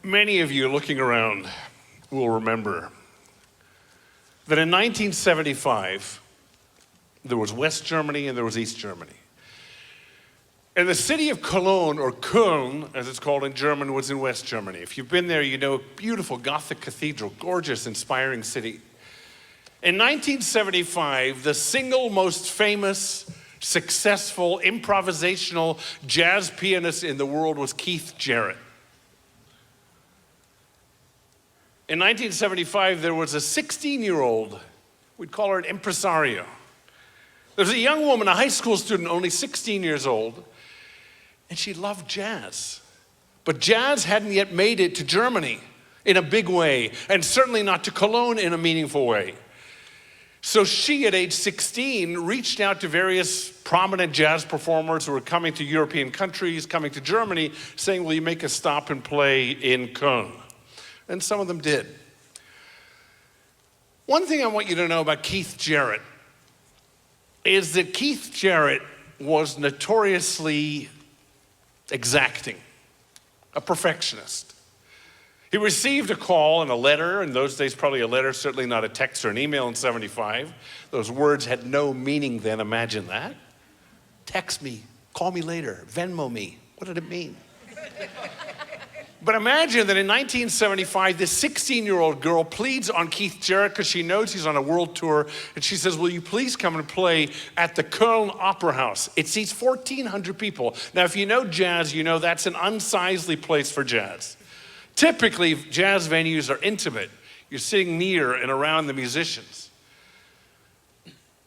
Many of you looking around will remember that in 1975, there was West Germany and there was East Germany. And the city of Cologne, or Koln, as it's called in German, was in West Germany. If you've been there, you know, beautiful Gothic cathedral, gorgeous, inspiring city. In 1975, the single most famous, successful, improvisational jazz pianist in the world was Keith Jarrett. In 1975, there was a 16-year-old, we'd call her an impresario. There was a young woman, a high school student, only 16 years old, and she loved jazz. But jazz hadn't yet made it to Germany in a big way, and certainly not to Cologne in a meaningful way. So she, at age 16, reached out to various prominent jazz performers who were coming to European countries, coming to Germany, saying, will you make a stop and play in Koln? And some of them did. One thing I want you to know about Keith Jarrett is that Keith Jarrett was notoriously exacting, a perfectionist. He received a call and a letter, in those days probably a letter, certainly not a text or an email in 75. Those words had no meaning then, imagine that. Text me, call me later, Venmo me. What did it mean? But imagine that in 1975, this 16-year-old girl pleads on Keith Jarrett because she knows he's on a world tour, and she says, will you please come and play at the Koln Opera House? It seats 1,400 people. Now, if you know jazz, you know that's an unsightly place for jazz. Typically, jazz venues are intimate. You're sitting near and around the musicians.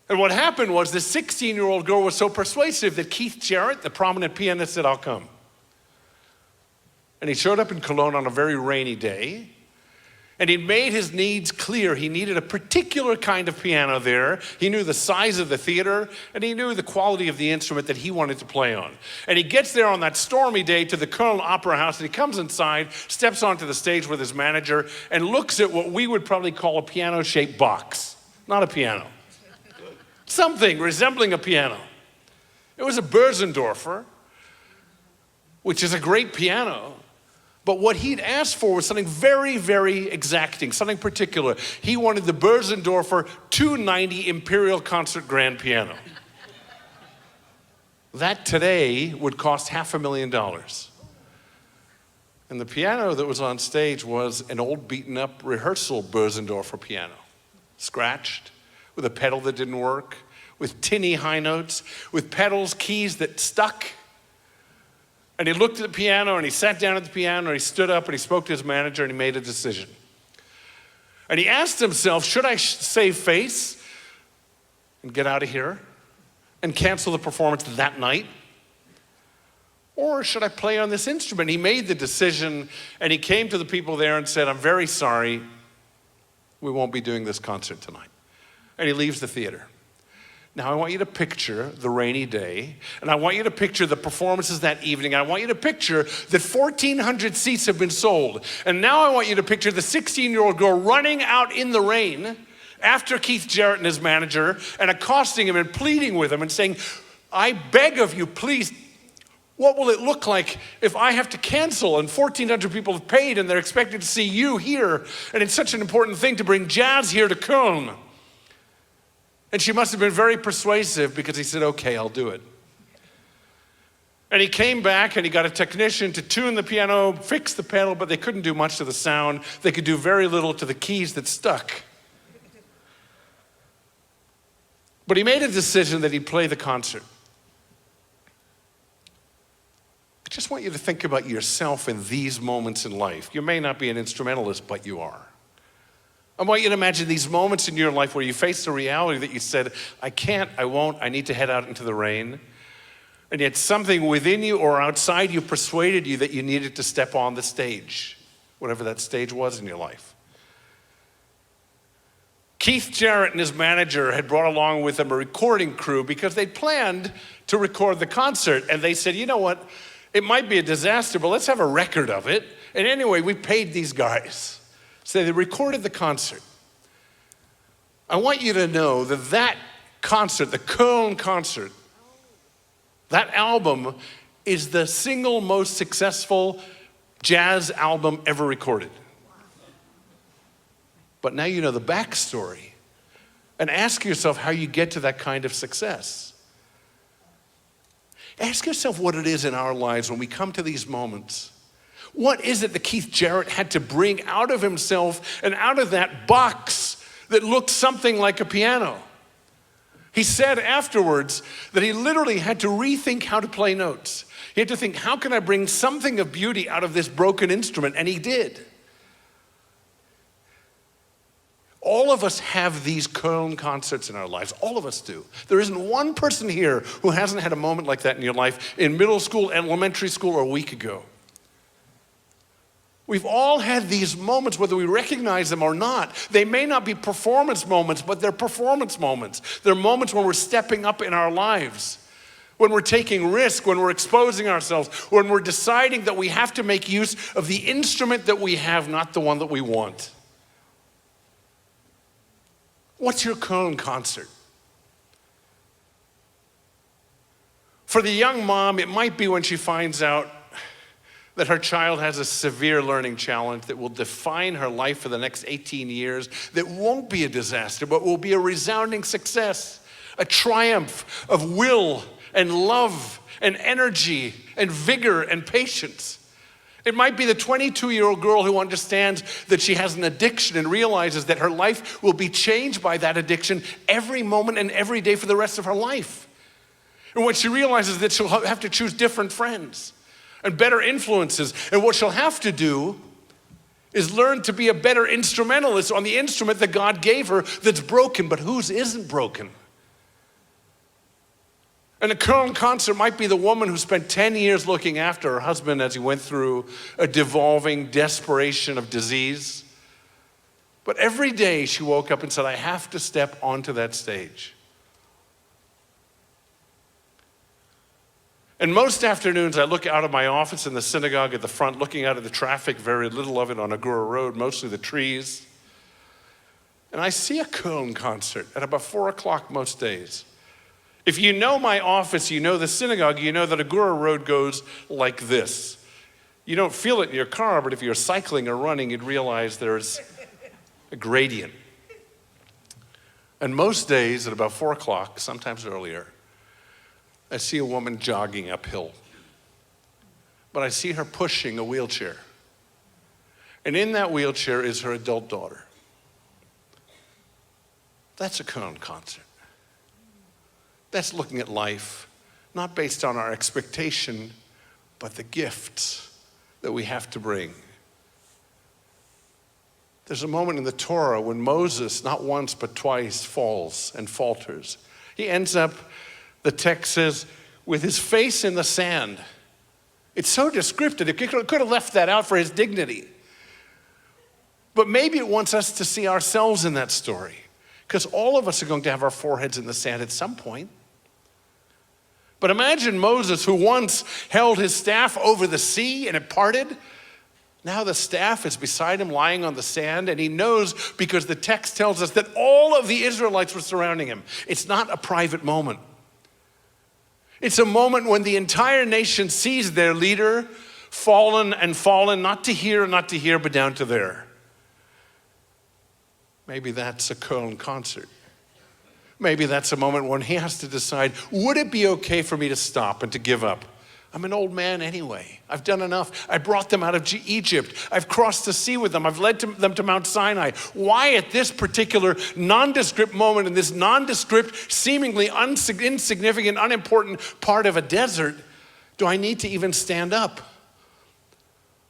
And what happened was this 16-year-old girl was so persuasive that Keith Jarrett, the prominent pianist, said, I'll come. And he showed up in Cologne on a very rainy day, and he made his needs clear. He needed a particular kind of piano there. He knew the size of the theater, and he knew the quality of the instrument that he wanted to play on. And he gets there on that stormy day to the Koln Opera House, and he comes inside, steps onto the stage with his manager, and looks at what we would probably call a piano-shaped box. Not a piano. Something resembling a piano. It was a Bösendorfer, which is a great piano. But what he'd asked for was something very, very exacting, something particular. He wanted the Bösendorfer 290 Imperial Concert Grand Piano. That today would cost $500,000. And the piano that was on stage was an old beaten up rehearsal Bösendorfer piano. Scratched, with a pedal that didn't work, with tinny high notes, with pedals, keys that stuck. And he looked at the piano, and he sat down at the piano, and he stood up, and he spoke to his manager, and he made a decision. And he asked himself, should I save face and get out of here and cancel the performance that night? Or should I play on this instrument? He made the decision, and he came to the people there and said, I'm very sorry, we won't be doing this concert tonight. And he leaves the theater. Now I want you to picture the rainy day, and I want you to picture the performances that evening. I want you to picture that 1,400 seats have been sold. And now I want you to picture the 16-year-old girl running out in the rain after Keith Jarrett and his manager and accosting him and pleading with him and saying, I beg of you, please, what will it look like if I have to cancel and 1,400 people have paid and they're expected to see you here, and it's such an important thing to bring jazz here to Cologne? And she must have been very persuasive because he said, okay, I'll do it. And he came back and he got a technician to tune the piano, fix the pedal, but they couldn't do much to the sound. They could do very little to the keys that stuck. But he made a decision that he'd play the concert. I just want you to think about yourself in these moments in life. You may not be an instrumentalist, but you are. I want you to imagine these moments in your life where you face the reality that you said, I can't, I won't, I need to head out into the rain. And yet something within you or outside you persuaded you that you needed to step on the stage, whatever that stage was in your life. Keith Jarrett and his manager had brought along with them a recording crew because they planned to record the concert. And they said, you know what, it might be a disaster, but let's have a record of it. And anyway, we paid these guys. So they recorded the concert. I want you to know that that concert, the Koln concert, that album is the single most successful jazz album ever recorded. But now you know the backstory. And ask yourself how you get to that kind of success. Ask yourself what it is in our lives when we come to these moments. What is it that Keith Jarrett had to bring out of himself and out of that box that looked something like a piano? He said afterwards that he literally had to rethink how to play notes. He had to think, how can I bring something of beauty out of this broken instrument? And he did. All of us have these Koln concerts in our lives. All of us do. There isn't one person here who hasn't had a moment like that in your life in middle school, elementary school, or a week ago. We've all had these moments, whether we recognize them or not. They may not be performance moments, but they're performance moments. They're moments when we're stepping up in our lives, when we're taking risk, when we're exposing ourselves, when we're deciding that we have to make use of the instrument that we have, not the one that we want. What's your Koln concert? For the young mom, it might be when she finds out that her child has a severe learning challenge that will define her life for the next 18 years, that won't be a disaster, but will be a resounding success, a triumph of will and love and energy and vigor and patience. It might be the 22-year-old girl who understands that she has an addiction and realizes that her life will be changed by that addiction every moment and every day for the rest of her life. And when she realizes that she'll have to choose different friends and better influences, and what she'll have to do is learn to be a better instrumentalist on the instrument that God gave her that's broken, but whose isn't broken? And a Koln concert might be the woman who spent 10 years looking after her husband as he went through a devolving desperation of disease. But every day she woke up and said, I have to step onto that stage. And most afternoons I look out of my office in the synagogue at the front, looking out at the traffic, very little of it on Agora Road, mostly the trees. And I see a Koln concert at about 4 o'clock most days. If you know my office, you know the synagogue, you know that Agora Road goes like this. You don't feel it in your car, but if you're cycling or running, you'd realize there's a gradient. And most days at about 4 o'clock, sometimes earlier, I see a woman jogging uphill. But I see her pushing a wheelchair. And in that wheelchair is her adult daughter. That's a Koln concert. That's looking at life, not based on our expectation, but the gifts that we have to bring. There's a moment in the Torah when Moses, not once but twice, falls and falters. He ends up, the text says, with his face in the sand. It's so descriptive. It could have left that out for his dignity. But maybe it wants us to see ourselves in that story, because all of us are going to have our foreheads in the sand at some point. But imagine Moses, who once held his staff over the sea and it parted. Now the staff is beside him lying on the sand, and he knows, because the text tells us that all of the Israelites were surrounding him. It's not a private moment. It's a moment when the entire nation sees their leader fallen, not to here, but down to there. Maybe that's a Koln concert. Maybe that's a moment when he has to decide, would it be okay for me to stop and to give up? I'm an old man anyway. I've done enough. I brought them out of Egypt. I've crossed the sea with them. I've led them to Mount Sinai. Why at this particular nondescript moment, in this nondescript, seemingly insignificant, unimportant part of a desert, do I need to even stand up?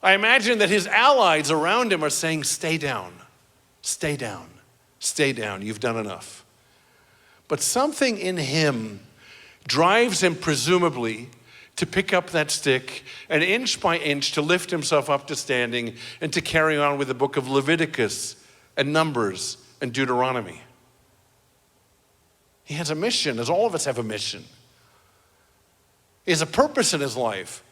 I imagine that his allies around him are saying, stay down, stay down, stay down. You've done enough. But something in him drives him presumably to pick up that stick and inch by inch to lift himself up to standing and to carry on with the book of Leviticus and Numbers and Deuteronomy. He has a mission, as all of us have a mission. He has a purpose in his life.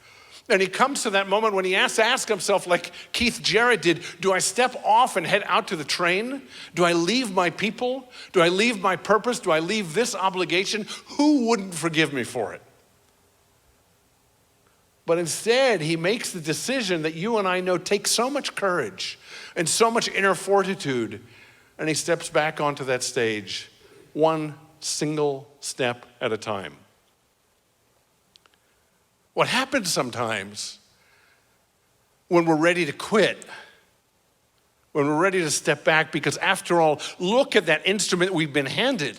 And he comes to that moment when he has to ask himself, like Keith Jarrett did, do I step off and head out to the train? Do I leave my people? Do I leave my purpose? Do I leave this obligation? Who wouldn't forgive me for it? But instead, he makes the decision that you and I know takes so much courage and so much inner fortitude, and he steps back onto that stage, one single step at a time. What happens sometimes when we're ready to quit, when we're ready to step back, because after all, look at that instrument we've been handed.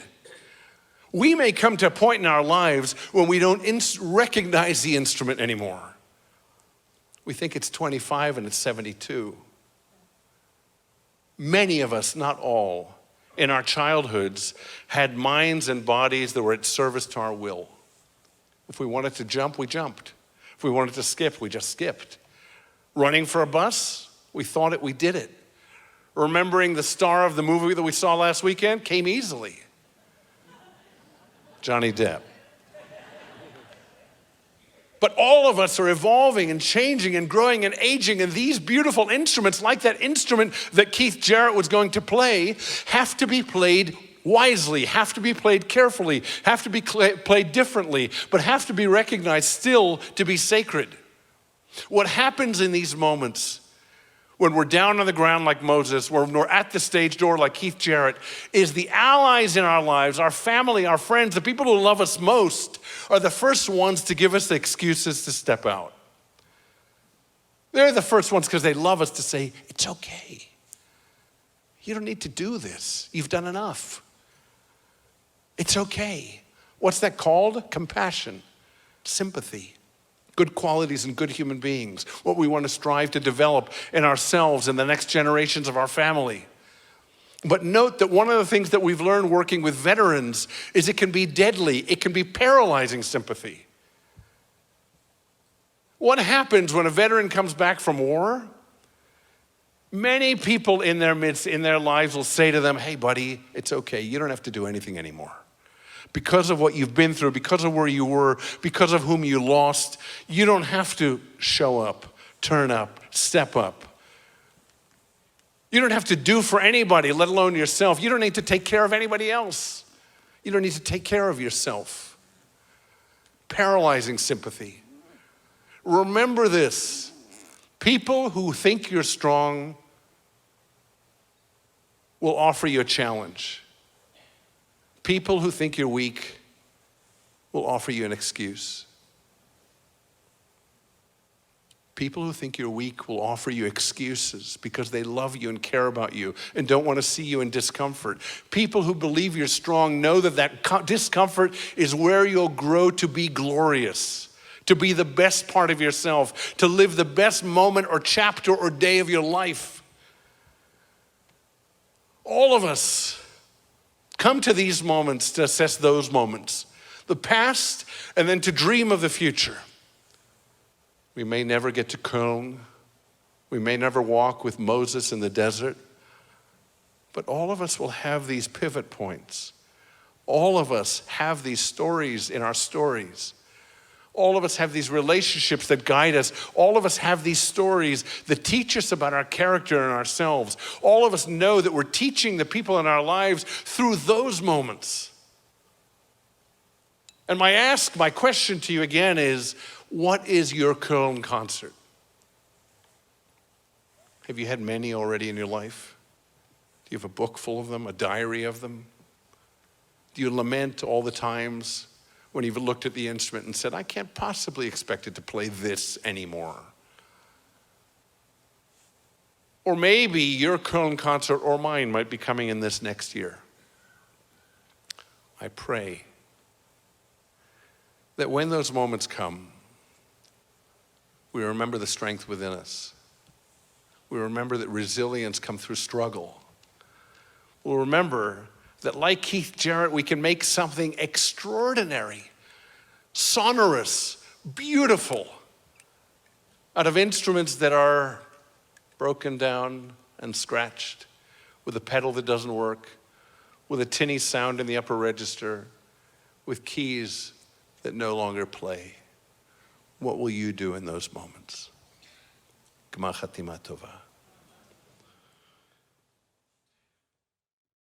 We may come to a point in our lives when we don't recognize the instrument anymore. We think it's 25 and it's 72. Many of us, not all, in our childhoods had minds and bodies that were at service to our will. If we wanted to jump, we jumped. If we wanted to skip, we just skipped. Running for a bus, we thought it, we did it. Remembering the star of the movie that we saw last weekend came easily. Johnny Depp. But all of us are evolving and changing and growing and aging, and these beautiful instruments, like that instrument that Keith Jarrett was going to play, have to be played wisely, have to be played carefully, have to be played differently, but have to be recognized still to be sacred. What happens in these moments when we're down on the ground like Moses, when we're at the stage door like Keith Jarrett, is the allies in our lives, our family, our friends, the people who love us most, are the first ones to give us the excuses to step out. They're the first ones because they love us to say, it's okay. You don't need to do this. You've done enough. It's okay. What's that called? Compassion, sympathy. Good qualities and good human beings, what we want to strive to develop in ourselves and the next generations of our family. But note that one of the things that we've learned working with veterans is it can be deadly, it can be paralyzing sympathy. What happens when a veteran comes back from war? Many people in their midst, in their lives, will say to them, hey buddy, it's okay, you don't have to do anything anymore. Because of what you've been through, because of where you were, because of whom you lost, you don't have to show up, turn up, step up. You don't have to do for anybody, let alone yourself. You don't need to take care of anybody else. You don't need to take care of yourself. Paralyzing sympathy. Remember this. People who think you're strong will offer you a challenge. People who think you're weak will offer you an excuse. People who think you're weak will offer you excuses because they love you and care about you and don't want to see you in discomfort. People who believe you're strong know that discomfort is where you'll grow to be glorious, to be the best part of yourself, to live the best moment or chapter or day of your life. All of us come to these moments to assess those moments, the past, and then to dream of the future. We may never get to Koln. We may never walk with Moses in the desert. But all of us will have these pivot points. All of us have these stories in our stories. All of us have these relationships that guide us. All of us have these stories that teach us about our character and ourselves. All of us know that we're teaching the people in our lives through those moments. And my question to you again is, what is your Koln concert? Have you had many already in your life? Do you have a book full of them, a diary of them? Do you lament all the times when you've looked at the instrument and said, I can't possibly expect it to play this anymore? Or maybe your Koln concert or mine might be coming in this next year. I pray that when those moments come, we remember the strength within us. We remember that resilience comes through struggle. We'll remember that like Keith Jarrett, we can make something extraordinary, sonorous, beautiful, out of instruments that are broken down and scratched, with a pedal that doesn't work, with a tinny sound in the upper register, with keys that no longer play. What will you do in those moments? Gmar Chatima Tova.